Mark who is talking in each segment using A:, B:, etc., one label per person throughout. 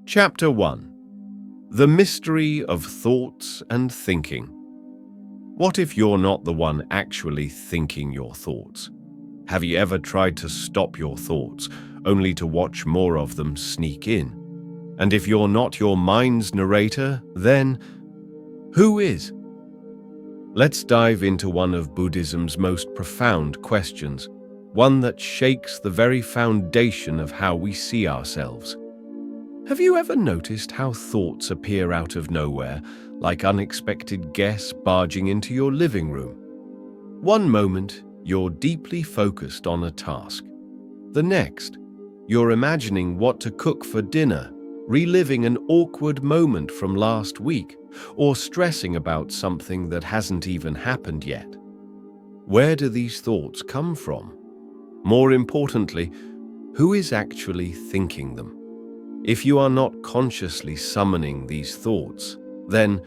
A: Chapter 1. The Mystery of Thoughts and Thinking. What if you're not the one actually thinking your thoughts? Have you ever tried to stop your thoughts, only to watch more of them sneak in? And if you're not your mind's narrator, then who is? Let's dive into one of Buddhism's most profound questions, one that shakes the very foundation of how we see ourselves. Have you ever noticed how thoughts appear out of nowhere, like unexpected guests barging into your living room? One moment, you're deeply focused on a task. The next, you're imagining what to cook for dinner, reliving an awkward moment from last week, or stressing about something that hasn't even happened yet. Where do these thoughts come from? More importantly, who is actually thinking them? If you are not consciously summoning these thoughts, then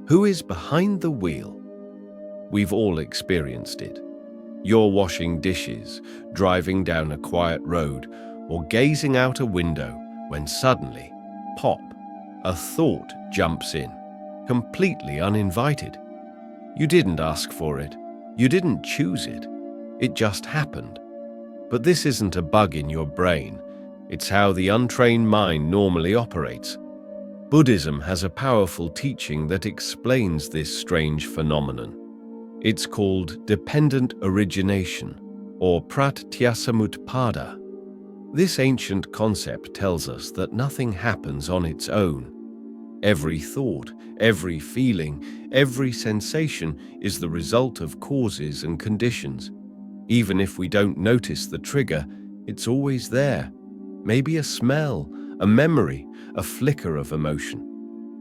A: who is behind the wheel? We've all experienced it. You're washing dishes, driving down a quiet road, or gazing out a window when suddenly, pop, a thought jumps in, completely uninvited. You didn't ask for it. You didn't choose it. It just happened. But this isn't a bug in your brain. It's how the untrained mind normally operates. Buddhism has a powerful teaching that explains this strange phenomenon. It's called dependent origination, or pratyasamutpada. This ancient concept tells us that nothing happens on its own. Every thought, every feeling, every sensation is the result of causes and conditions. Even if we don't notice the trigger, it's always there. Maybe a smell, a memory, a flicker of emotion.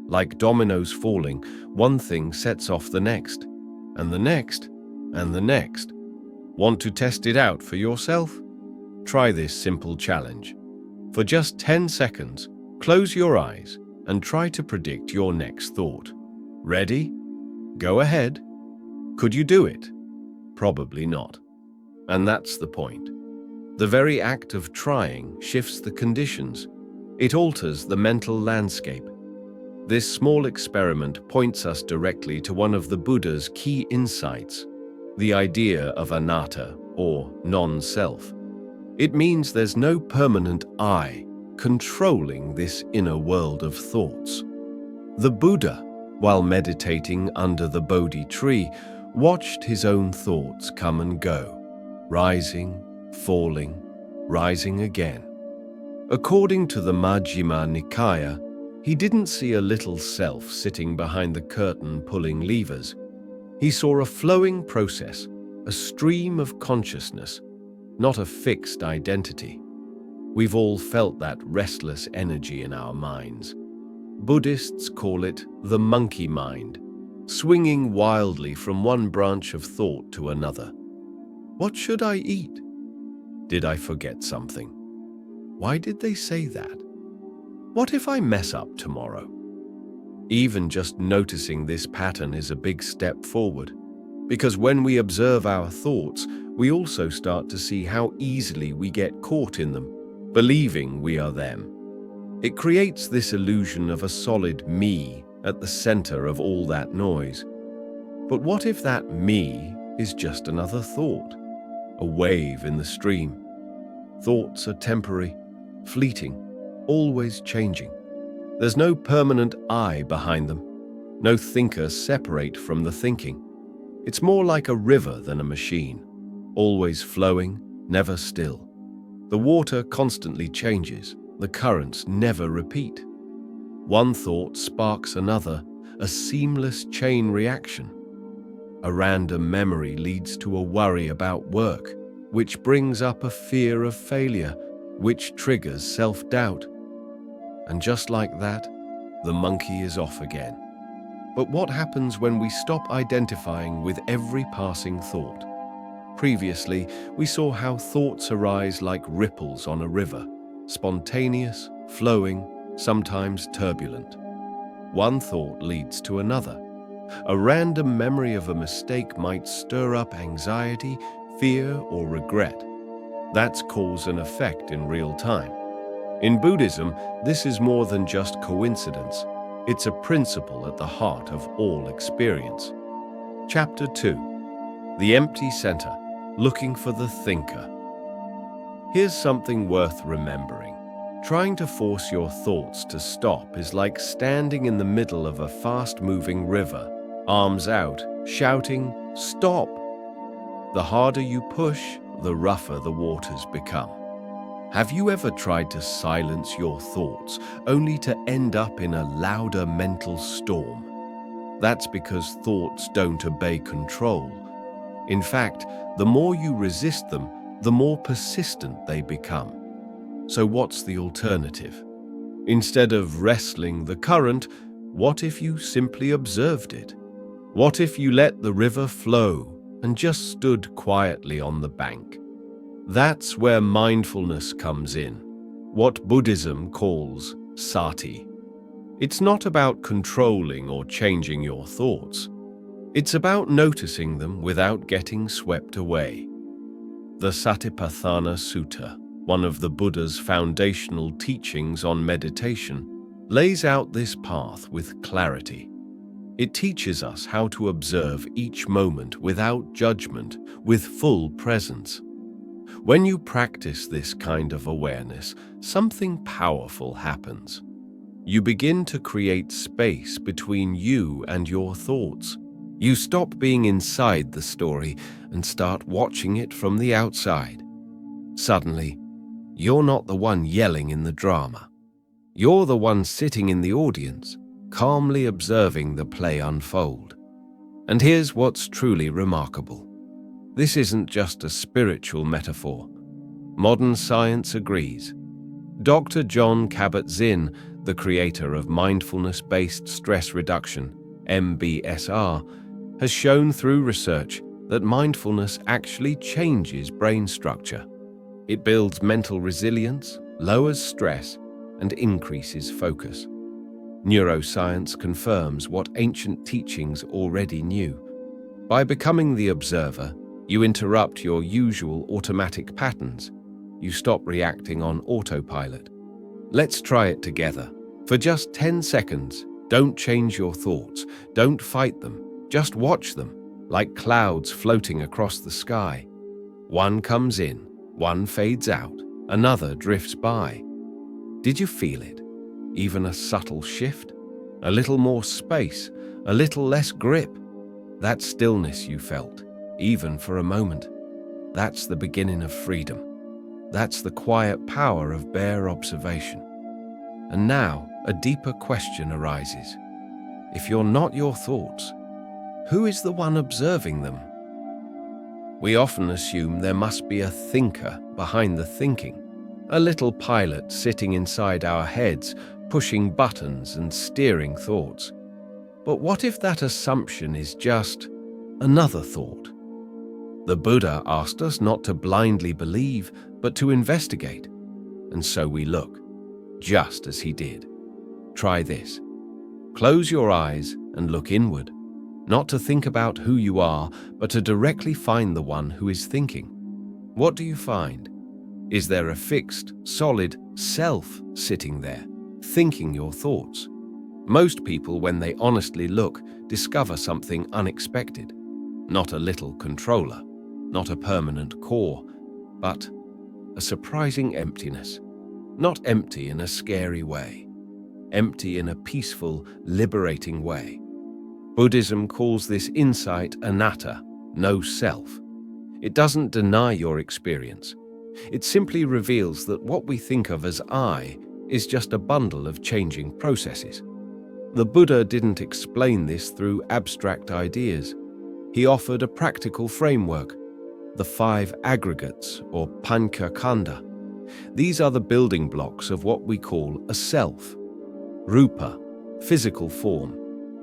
A: Like dominoes falling, one thing sets off the next, and the next, and the next. Want to test it out for yourself? Try this simple challenge. For just 10 seconds, close your eyes and try to predict your next thought. Ready? Go ahead. Could you do it? Probably not. And that's the point. The very act of trying shifts the conditions. It alters the mental landscape. This small experiment points us directly to one of the Buddha's key insights, the idea of anatta, or non-self. It means there's no permanent I controlling this inner world of thoughts. The Buddha, while meditating under the Bodhi tree, watched his own thoughts come and go, rising, falling, rising again. According to the Majjhima Nikaya, he didn't see a little self sitting behind the curtain pulling levers. He saw a flowing process, a stream of consciousness, not a fixed identity. We've all felt that restless energy in our minds. Buddhists call it the monkey mind, swinging wildly from one branch of thought to another. What should I eat? Did I forget something? Why did they say that? What if I mess up tomorrow? Even just noticing this pattern is a big step forward, because when we observe our thoughts, we also start to see how easily we get caught in them, believing we are them. It creates this illusion of a solid me at the center of all that noise. But what if that me is just another thought? A wave in the stream. Thoughts are temporary, fleeting, always changing. There's no permanent I behind them, no thinker separate from the thinking. It's more like a river than a machine, always flowing, never still. The water constantly changes, the currents never repeat. One thought sparks another, a seamless chain reaction. A random memory leads to a worry about work, which brings up a fear of failure, which triggers self-doubt. And just like that, the monkey is off again. But what happens when we stop identifying with every passing thought? Previously, we saw how thoughts arise like ripples on a river, spontaneous, flowing, sometimes turbulent. One thought leads to another. A random memory of a mistake might stir up anxiety, fear, or regret. That's cause and effect in real time. In Buddhism, this is more than just coincidence. It's a principle at the heart of all experience. Chapter 2. The Empty Center, Looking for the Thinker. Here's something worth remembering. Trying to force your thoughts to stop is like standing in the middle of a fast-moving river, arms out, shouting, "Stop!" The harder you push, the rougher the waters become. Have you ever tried to silence your thoughts, only to end up in a louder mental storm? That's because thoughts don't obey control. In fact, the more you resist them, the more persistent they become. So what's the alternative? Instead of wrestling the current, what if you simply observed it? What if you let the river flow and just stood quietly on the bank? That's where mindfulness comes in, what Buddhism calls sati. It's not about controlling or changing your thoughts. It's about noticing them without getting swept away. The Satipatthana Sutta, one of the Buddha's foundational teachings on meditation, lays out this path with clarity. It teaches us how to observe each moment without judgment, with full presence. When you practice this kind of awareness, something powerful happens. You begin to create space between you and your thoughts. You stop being inside the story and start watching it from the outside. Suddenly, you're not the one yelling in the drama. You're the one sitting in the audience, calmly observing the play unfold. And here's what's truly remarkable. This isn't just a spiritual metaphor. Modern science agrees. Dr. John Kabat-Zinn, the creator of mindfulness-based stress reduction, MBSR, has shown through research that mindfulness actually changes brain structure. It builds mental resilience, lowers stress, and increases focus. Neuroscience confirms what ancient teachings already knew. By becoming the observer, you interrupt your usual automatic patterns. You stop reacting on autopilot. Let's try it together. For just 10 seconds, don't change your thoughts. Don't fight them. Just watch them, like clouds floating across the sky. One comes in, one fades out, another drifts by. Did you feel it? Even a subtle shift? A little more space, a little less grip? That stillness you felt, even for a moment, that's the beginning of freedom. That's the quiet power of bare observation. And now, a deeper question arises. If you're not your thoughts, who is the one observing them? We often assume there must be a thinker behind the thinking, a little pilot sitting inside our heads, pushing buttons and steering thoughts. But what if that assumption is just another thought? The Buddha asked us not to blindly believe, but to investigate. And so we look, just as he did. Try this. Close your eyes and look inward, not to think about who you are, but to directly find the one who is thinking. What do you find? Is there a fixed, solid self sitting there, thinking your thoughts? Most people, when they honestly look, discover something unexpected. Not a little controller, not a permanent core, but a surprising emptiness. Not empty in a scary way, empty in a peaceful, liberating way. Buddhism calls this insight anatta, no self. It doesn't deny your experience. It simply reveals that what we think of as I is just a bundle of changing processes. The Buddha didn't explain this through abstract ideas. He offered a practical framework, the 5 aggregates, or panchakanda. These are the building blocks of what we call a self. Rupa, physical form.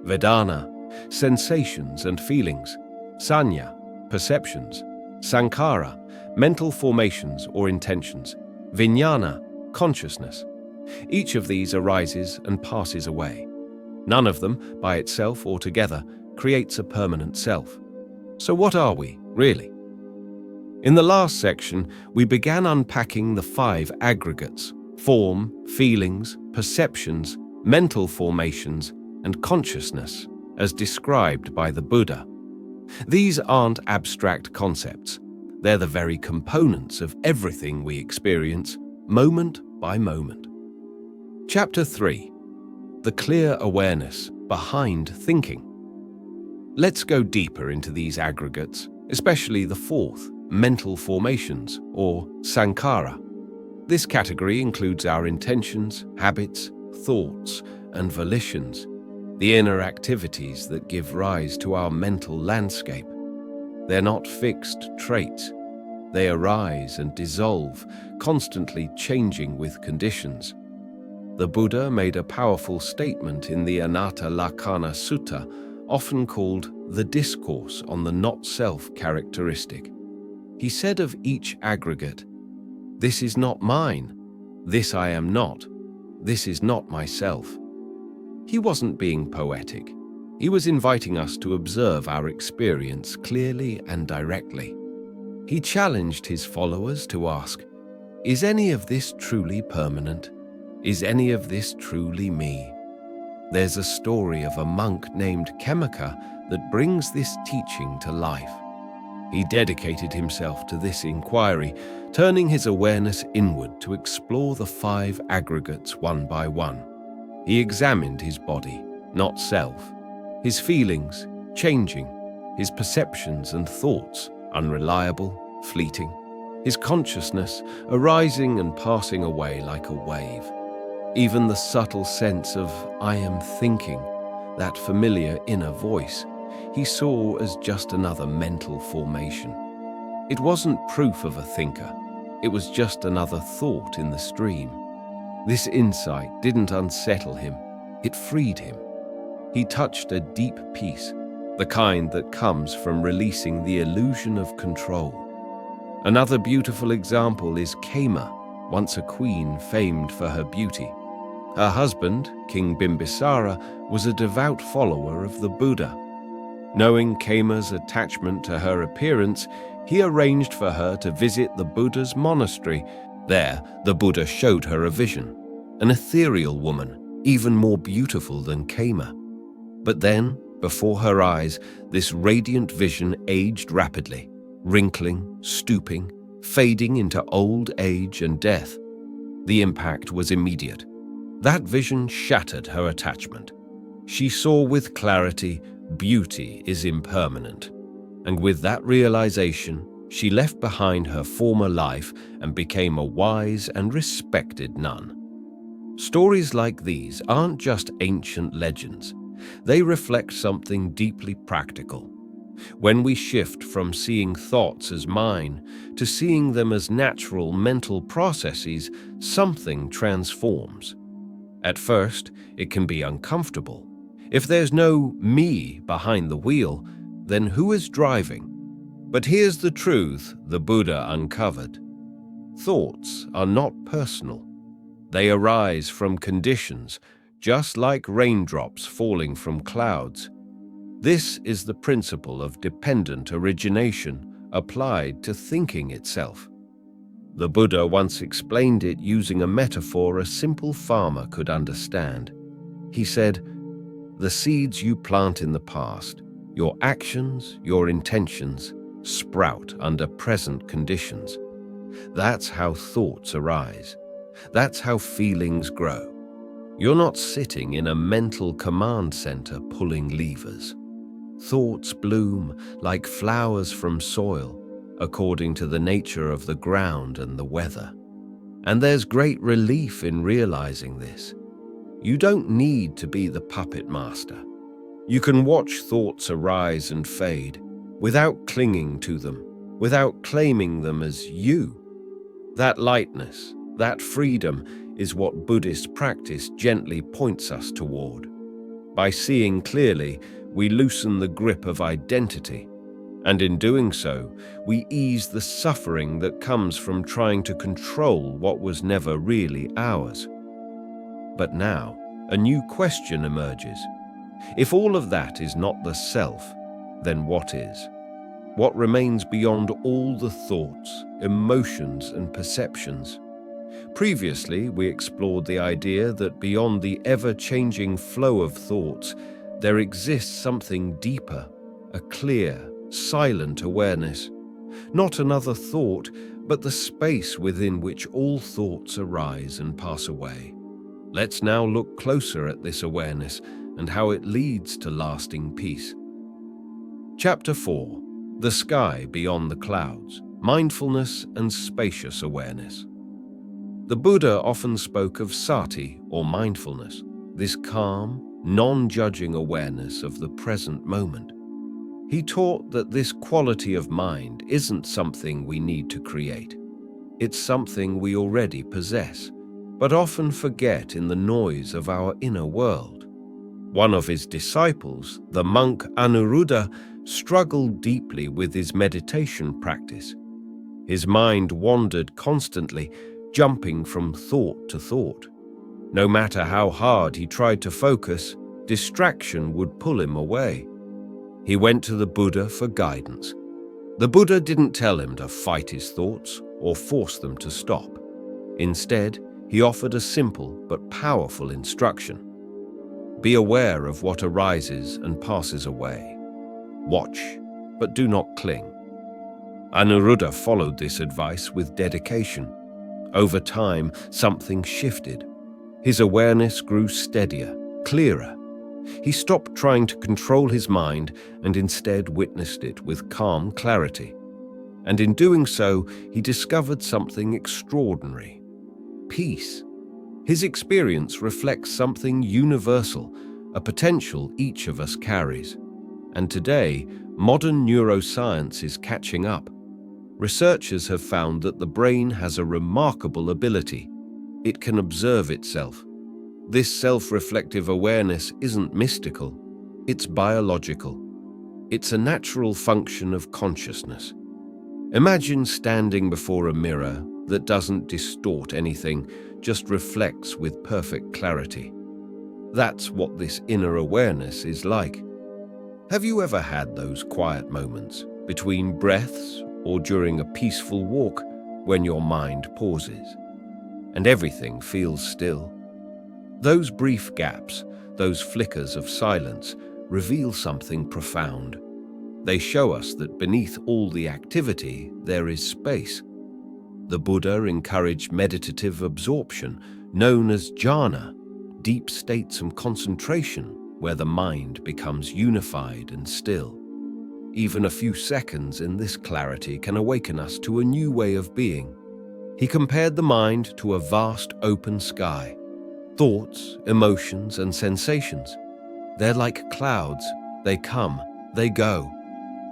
A: Vedana, sensations and feelings. Sanya, perceptions. Sankhara, mental formations or intentions. Vijnana, consciousness. Each of these arises and passes away. None of them, by itself or together, creates a permanent self. So what are we, really? In the last section, we began unpacking the 5 aggregates, form, feelings, perceptions, mental formations, and consciousness, as described by the Buddha. These aren't abstract concepts. They're the very components of everything we experience, moment by moment. Chapter 3. The clear awareness behind thinking. Let's go deeper into these aggregates, especially the fourth, mental formations, or sankhara. This category includes our intentions, habits, thoughts, and volitions, the inner activities that give rise to our mental landscape. They're not fixed traits. They arise and dissolve, constantly changing with conditions. The Buddha made a powerful statement in the Anatta Lakkhana Sutta, often called the Discourse on the Not-Self characteristic. He said of each aggregate, "This is not mine. This I am not. This is not myself." He wasn't being poetic. He was inviting us to observe our experience clearly and directly. He challenged his followers to ask, "Is any of this truly permanent? Is any of this truly me?" There's a story of a monk named Kemaka that brings this teaching to life. He dedicated himself to this inquiry, turning his awareness inward to explore the 5 aggregates one by one. He examined his body, not self, his feelings, changing, his perceptions and thoughts, unreliable, fleeting, his consciousness, arising and passing away like a wave. Even the subtle sense of "I am thinking," that familiar inner voice, he saw as just another mental formation. It wasn't proof of a thinker. It was just another thought in the stream. This insight didn't unsettle him. It freed him. He touched a deep peace, the kind that comes from releasing the illusion of control. Another beautiful example is Kema, once a queen famed for her beauty. Her husband, King Bimbisara, was a devout follower of the Buddha. Knowing Kema's attachment to her appearance, he arranged for her to visit the Buddha's monastery. There, the Buddha showed her a vision, an ethereal woman, even more beautiful than Kema. But then, before her eyes, this radiant vision aged rapidly, wrinkling, stooping, fading into old age and death. The impact was immediate. That vision shattered her attachment. She saw with clarity, beauty is impermanent. And with that realization, she left behind her former life and became a wise and respected nun. Stories like these aren't just ancient legends. They reflect something deeply practical. When we shift from seeing thoughts as mine to seeing them as natural mental processes, something transforms. At first, it can be uncomfortable. If there's no me behind the wheel, then who is driving? But here's the truth the Buddha uncovered. Thoughts are not personal. They arise from conditions, just like raindrops falling from clouds. This is the principle of dependent origination applied to thinking itself. The Buddha once explained it using a metaphor a simple farmer could understand. He said, "The seeds you plant in the past, your actions, your intentions, sprout under present conditions. That's how thoughts arise. That's how feelings grow. You're not sitting in a mental command center pulling levers. Thoughts bloom like flowers from soil, according to the nature of the ground and the weather. And there's great relief in realizing this. You don't need to be the puppet master. You can watch thoughts arise and fade without clinging to them, without claiming them as you. That lightness, that freedom is what Buddhist practice gently points us toward. By seeing clearly, we loosen the grip of identity, and in doing so, we ease the suffering that comes from trying to control what was never really ours. But now, a new question emerges. If all of that is not the self, then what is? What remains beyond all the thoughts, emotions, and perceptions? Previously, we explored the idea that beyond the ever-changing flow of thoughts, there exists something deeper, a clear, silent awareness. Not another thought, but the space within which all thoughts arise and pass away. Let's now look closer at this awareness and how it leads to lasting peace. Chapter 4. The Sky Beyond the Clouds, Mindfulness and Spacious Awareness. The Buddha often spoke of sati, or mindfulness, this calm, non-judging awareness of the present moment. He taught that this quality of mind isn't something we need to create. It's something we already possess, but often forget in the noise of our inner world. One of his disciples, the monk Anuruddha, struggled deeply with his meditation practice. His mind wandered constantly, jumping from thought to thought. No matter how hard he tried to focus, distraction would pull him away. He went to the Buddha for guidance. The Buddha didn't tell him to fight his thoughts or force them to stop. Instead, he offered a simple but powerful instruction. Be aware of what arises and passes away. Watch, but do not cling. Anuruddha followed this advice with dedication. Over time, something shifted. His awareness grew steadier, clearer. He stopped trying to control his mind and instead witnessed it with calm clarity. And in doing so, he discovered something extraordinary: peace. His experience reflects something universal, a potential each of us carries. And today, modern neuroscience is catching up. Researchers have found that the brain has a remarkable ability. It can observe itself. This self-reflective awareness isn't mystical, it's biological. It's a natural function of consciousness. Imagine standing before a mirror that doesn't distort anything, just reflects with perfect clarity. That's what this inner awareness is like. Have you ever had those quiet moments, between breaths or during a peaceful walk, when your mind pauses and everything feels still? Those brief gaps, those flickers of silence, reveal something profound. They show us that beneath all the activity, there is space. The Buddha encouraged meditative absorption, known as jhana, deep states of concentration where the mind becomes unified and still. Even a few seconds in this clarity can awaken us to a new way of being. He compared the mind to a vast open sky. Thoughts, emotions, and sensations. They're like clouds. They come, they go.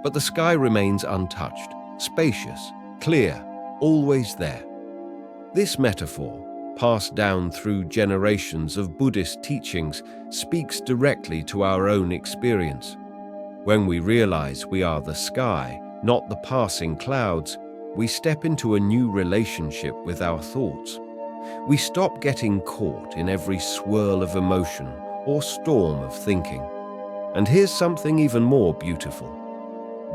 A: But the sky remains untouched, spacious, clear, always there. This metaphor, passed down through generations of Buddhist teachings, speaks directly to our own experience. When we realize we are the sky, not the passing clouds, we step into a new relationship with our thoughts. We stop getting caught in every swirl of emotion or storm of thinking. And here's something even more beautiful.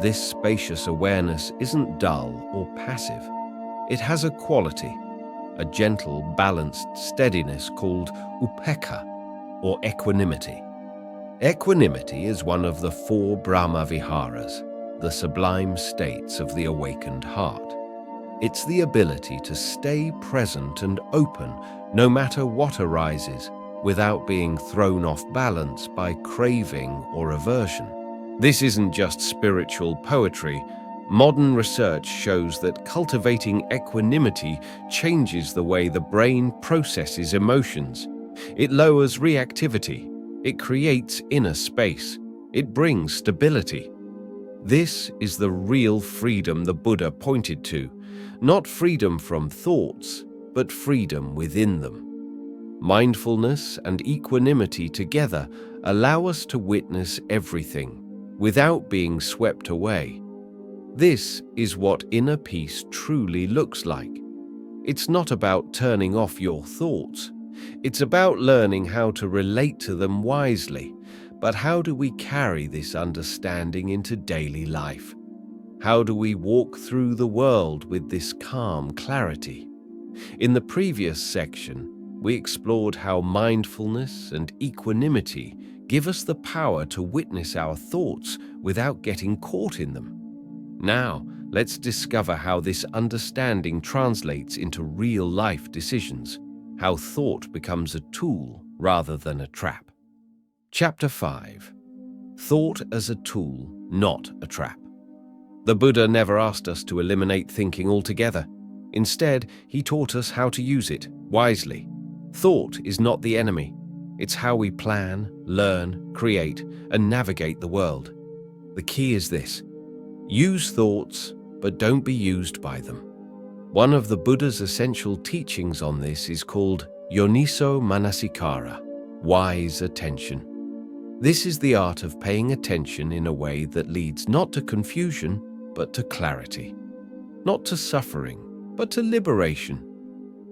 A: This spacious awareness isn't dull or passive. It has a quality, a gentle, balanced steadiness called upekkha, or equanimity. Equanimity is one of the 4 Brahma Viharas, the sublime states of the awakened heart. It's the ability to stay present and open no matter what arises, without being thrown off balance by craving or aversion. This isn't just spiritual poetry. Modern research shows that cultivating equanimity changes the way the brain processes emotions. It lowers reactivity. It creates inner space. It brings stability. This is the real freedom the Buddha pointed to, not freedom from thoughts, but freedom within them. Mindfulness and equanimity together allow us to witness everything without being swept away. This is what inner peace truly looks like. It's not about turning off your thoughts. It's about learning how to relate to them wisely. But how do we carry this understanding into daily life? How do we walk through the world with this calm clarity? In the previous section, we explored how mindfulness and equanimity give us the power to witness our thoughts without getting caught in them. Now, let's discover how this understanding translates into real-life decisions, how thought becomes a tool rather than a trap. Chapter 5. Thought as a tool, not a trap. The Buddha never asked us to eliminate thinking altogether. Instead, he taught us how to use it wisely. Thought is not the enemy. It's how we plan, learn, create, and navigate the world. The key is this: use thoughts, but don't be used by them. One of the Buddha's essential teachings on this is called Yoniso Manasikara, wise attention. This is the art of paying attention in a way that leads not to confusion, but to clarity. Not to suffering, but to liberation.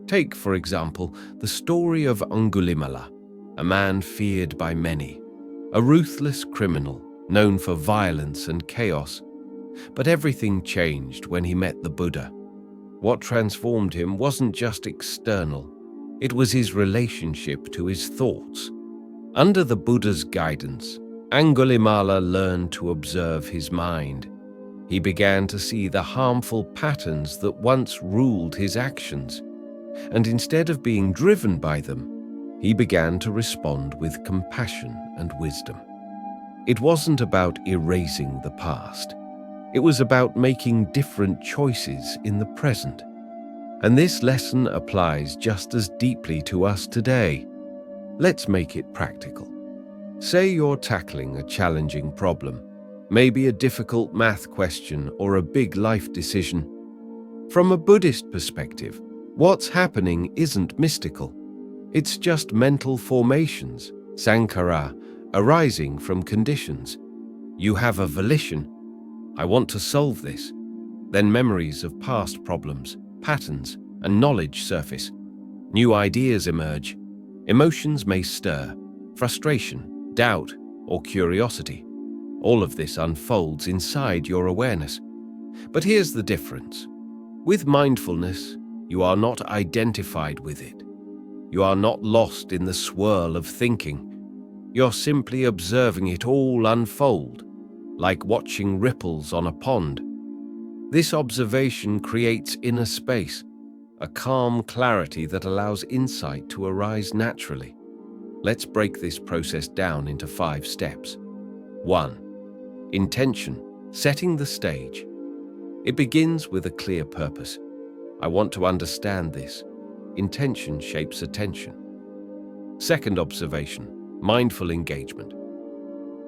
A: Take, for example, the story of Angulimala, a man feared by many, a ruthless criminal known for violence and chaos. But everything changed when he met the Buddha. What transformed him wasn't just external, it was his relationship to his thoughts. Under the Buddha's guidance, Angulimala learned to observe his mind. He began to see the harmful patterns that once ruled his actions, and instead of being driven by them, he began to respond with compassion and wisdom. It wasn't about erasing the past. It was about making different choices in the present. And this lesson applies just as deeply to us today. Let's make it practical. Say you're tackling a challenging problem, maybe a difficult math question or a big life decision. From a Buddhist perspective, what's happening isn't mystical. It's just mental formations, sankhara, arising from conditions. You have a volition. I want to solve this. Then memories of past problems, patterns, and knowledge surface. New ideas emerge. Emotions may stir, frustration, doubt, or curiosity. All of this unfolds inside your awareness. But here's the difference. With mindfulness, you are not identified with it. You are not lost in the swirl of thinking. You're simply observing it all unfold, like watching ripples on a pond. This observation creates inner space, a calm clarity that allows insight to arise naturally. Let's break this process down into 5 steps. 1. Intention, setting the stage. It begins with a clear purpose. I want to understand this. Intention shapes attention. Second observation, mindful engagement.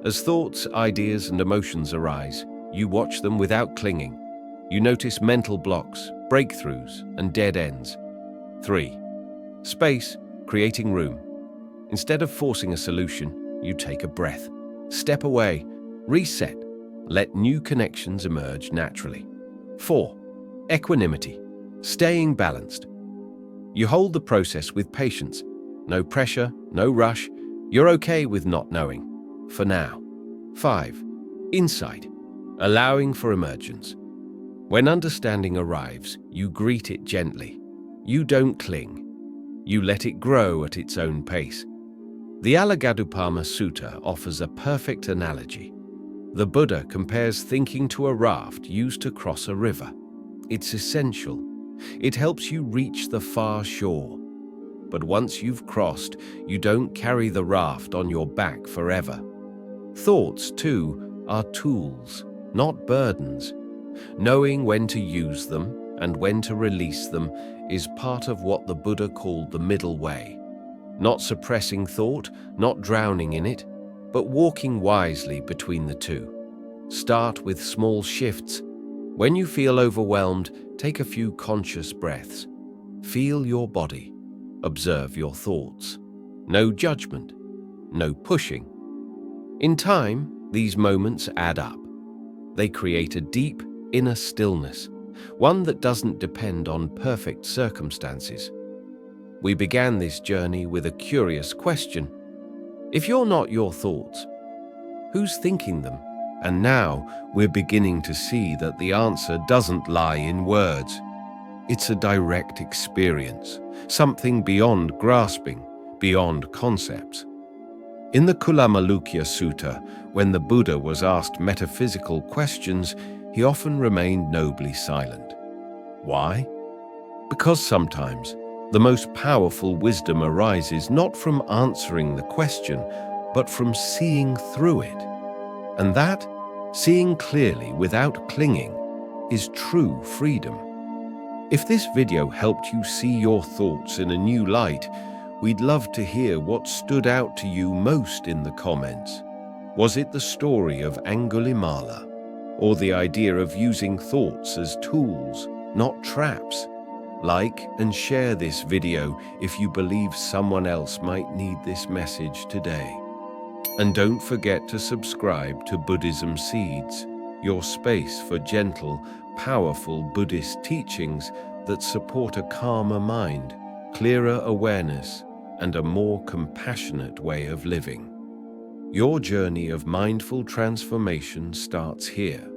A: As thoughts, ideas, and emotions arise, you watch them without clinging. You notice mental blocks, breakthroughs, and dead ends. 3. Space, creating room. Instead of forcing a solution, you take a breath. Step away, reset, let new connections emerge naturally. 4. Equanimity, staying balanced. You hold the process with patience. No pressure, no rush. You're okay with not knowing, for now. 5. Insight, allowing for emergence. When understanding arrives, you greet it gently. You don't cling. You let it grow at its own pace. The Alagadupama Sutta offers a perfect analogy. The Buddha compares thinking to a raft used to cross a river. It's essential. It helps you reach the far shore. But once you've crossed, you don't carry the raft on your back forever. Thoughts, too, are tools, not burdens. Knowing when to use them and when to release them is part of what the Buddha called the middle way. Not suppressing thought, not drowning in it, but walking wisely between the two. Start with small shifts. When you feel overwhelmed, take a few conscious breaths. Feel your body. Observe your thoughts. No judgment, no pushing. In time, these moments add up. They create a deep, inner stillness, one that doesn't depend on perfect circumstances. We began this journey with a curious question. If you're not your thoughts, who's thinking them? And now we're beginning to see that the answer doesn't lie in words. It's a direct experience, something beyond grasping, beyond concepts. In the Kulamalukya Sutta, when the Buddha was asked metaphysical questions, he often remained nobly silent. Why? Because sometimes the most powerful wisdom arises not from answering the question, but from seeing through it. And that, seeing clearly without clinging, is true freedom. If this video helped you see your thoughts in a new light, we'd love to hear what stood out to you most in the comments. Was it the story of Angulimala, or the idea of using thoughts as tools, not traps? Like and share this video if you believe someone else might need this message today. And don't forget to subscribe to Buddhism Seeds, your space for gentle, powerful Buddhist teachings that support a calmer mind, clearer awareness, and a more compassionate way of living. Your journey of mindful transformation starts here.